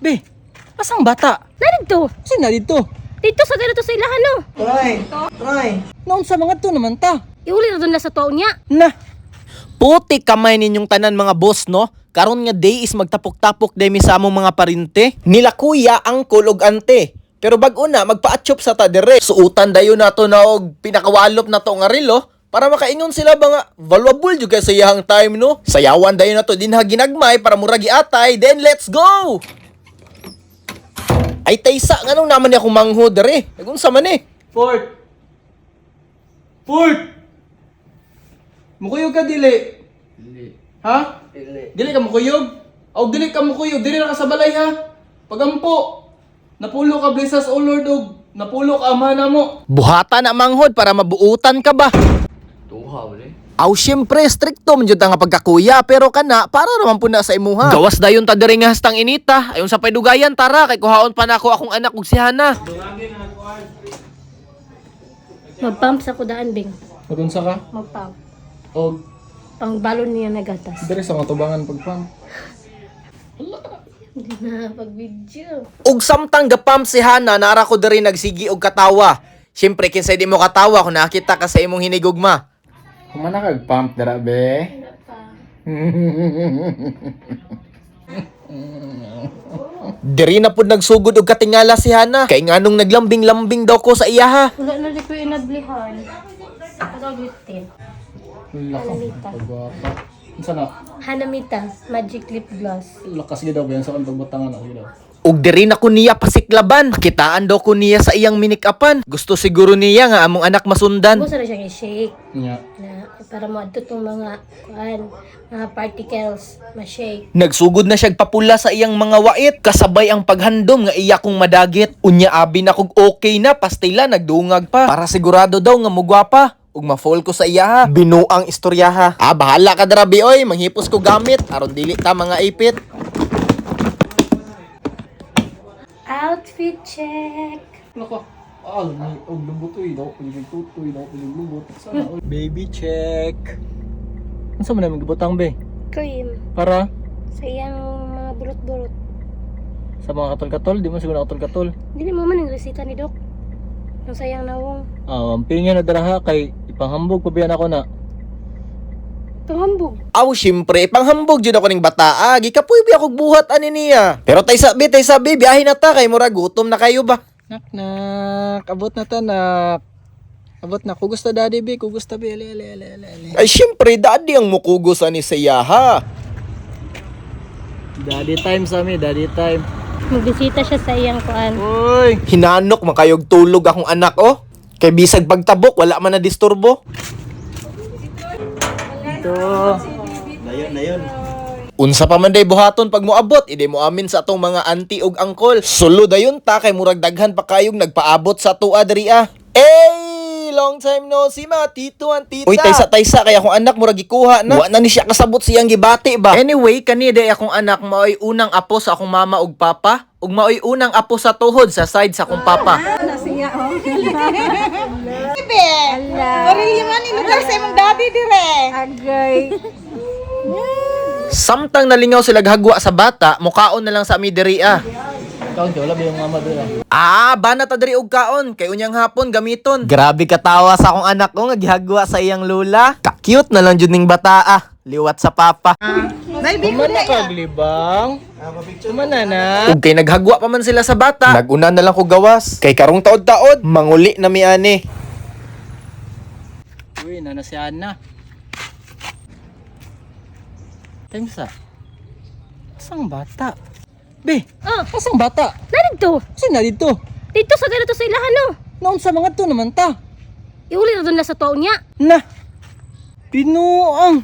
Be, asang bata? Na dito. Kasi na dito. Dito sa ganito sa ilahan no. Try. Naon sa mga to naman ta? Iuli na doon na sa tuon niya. Na. Puti kamay ninyong tanan mga boss no. Karon nga day is magtapok-tapok demi sa among mga parinte. Nila kuya, angkol ug ante. Pero bag-o na magpa-atchop sa ta dire. Suutan dayon nato na og pinakawalop na to nga relo para makaingon sila ba nga valuable jud kay sa iyang time no. Sayawan dayon nato dinha ginagmay para muragi atay. Then let's go. Ay taysa nganong naman ni akong mangho dire. Nagunsa man eh. Fort. Mukuyog ka dili. Dili. Ha? Dili ka mukuyog? O dili ka mukuyog, dili na ka sa balay ha. Pagampo. Napulo ka blessas o Lord og napulo ka amana mo. Buhata na manghod para mabuutan ka ba? Aw, syempre, stricto man jud nga pagkakuya, pero kana, para naman po na sa imuha. Gawas dayon ta diri nga hastang inita, ayon sa paydugayan tara, kay kuhaon pa nako akong anak ug si Hana. Magpump sa kudaan bing. Magunsa ka? Magpump. Og Pang balon niya nagatas. diri sa matubangan pagpam. Hindi na pag-video. Ug samtang gapam si Hana, nara ko diri nagsigi og katawa. Syempre, kinsay di mo katawa kung nakita ka sa imong hinigugma. Kumana kag pump dara be. Diri na pud nagsugod og katingala si Hana, kay nganong naglambing-lambing daw ko sa iya ha. Wala na di ko inablihan. Pag-agitin. Hanamita. Pagwapa. Unsa na? Hanamita. Magic lip gloss. Lakas gid daw ba yan sa pagbutangan na gid daw. Ug diri na ko niya pasiklaban. Kitaan daw ko niya sa iyang minikapan. Gusto siguro niya nga among anak masundan. Gusto na siyang i-shake. Nya. Na, para mo adto tong mga mga particles ma-shake. Nagsugod na siya papula sa iyang mga wait. Kasabay ang paghandom nga iya kong madagit. Unya abi na kog okay na, pastila nagdungag pa. Para sigurado daw nga mugwapa. Ug ma-fall ko sa iya ha. Binuang istorya ha. Bahala ka darabi oy, manghipos ko gamit. Aron dili ta mga ipit. Outfit check. Nako. May og lubutoy daw, pilig tutoy daw, pilig lubot. Sana all. Baby check. Unsa man namin gibutang be? Cream. Para Sa iyang mga burot-burot. sa mga katol-katol, di mo siguro katol-katol. Dili mo man ang resita ni Doc. Ang sayang nawong. Pingin na daraha kay ipanghambog pa biyan ako na. Panghambog. Aw, syempre, panghambog jud ako ning bata. Gikapoy bi ako buhat ani niya. Pero tay sabi, biyahe na ta kay mura gutom na kayo ba? Nak, abot na ta nak. Abot na, kugusta daddy be, kugusta be, ali. Ay, syempre, daddy ang mukugos ani sa iya ha. Daddy time sa mi, daddy time. Magbisita siya sa iyang kuan. Uy! Hinanok makayog tulog akong anak oh. Kay bisag pagtabok, wala man na disturbo. Ito. Unsa pa man day buhaton pag moabot, ide mo amin sa atong mga auntie ug angkol. Sulo dayon ta kay murag daghan pa kayong nagpaabot sa tuwa diri ah. Hey, long time no see ma, tito and tita. Uy, taysa kay akong anak murag gikuha na. Wa na ni siya kasabot siyang gibati ba. Anyway, kani day akong anak maoy unang apo sa akong mama ug papa, ug maoy unang apo sa tuhod sa side sa akong papa. Orili man inugar sa imong daddy dire. Agay. Samtang nalingaw sila hagwa sa bata, mukaon na lang sa ami diri ah. Ikaw, wala ba yung mama doon? Bana ta diri og kaon kay unyang hapon gamiton. Grabe katawa sa akong anak ko nga gihagwa sa iyang lula. Ka-cute na lang jud ning bata ah. Liwat sa papa. Kumana kaglibang. Kumana na. Ug kay naghagwa pa man sila sa bata, naguna na lang ko gawas. Kay karong taod-taod, manguli na mi ani. Uy, nanasyan na. Time sa. Asang bata? Be, asang bata? Na dito. Kasi na dito. Dito sa ganito sa ilahan no. Naon sa mga to naman ta. Iuli na doon na sa tuon niya. Na. Pinuang.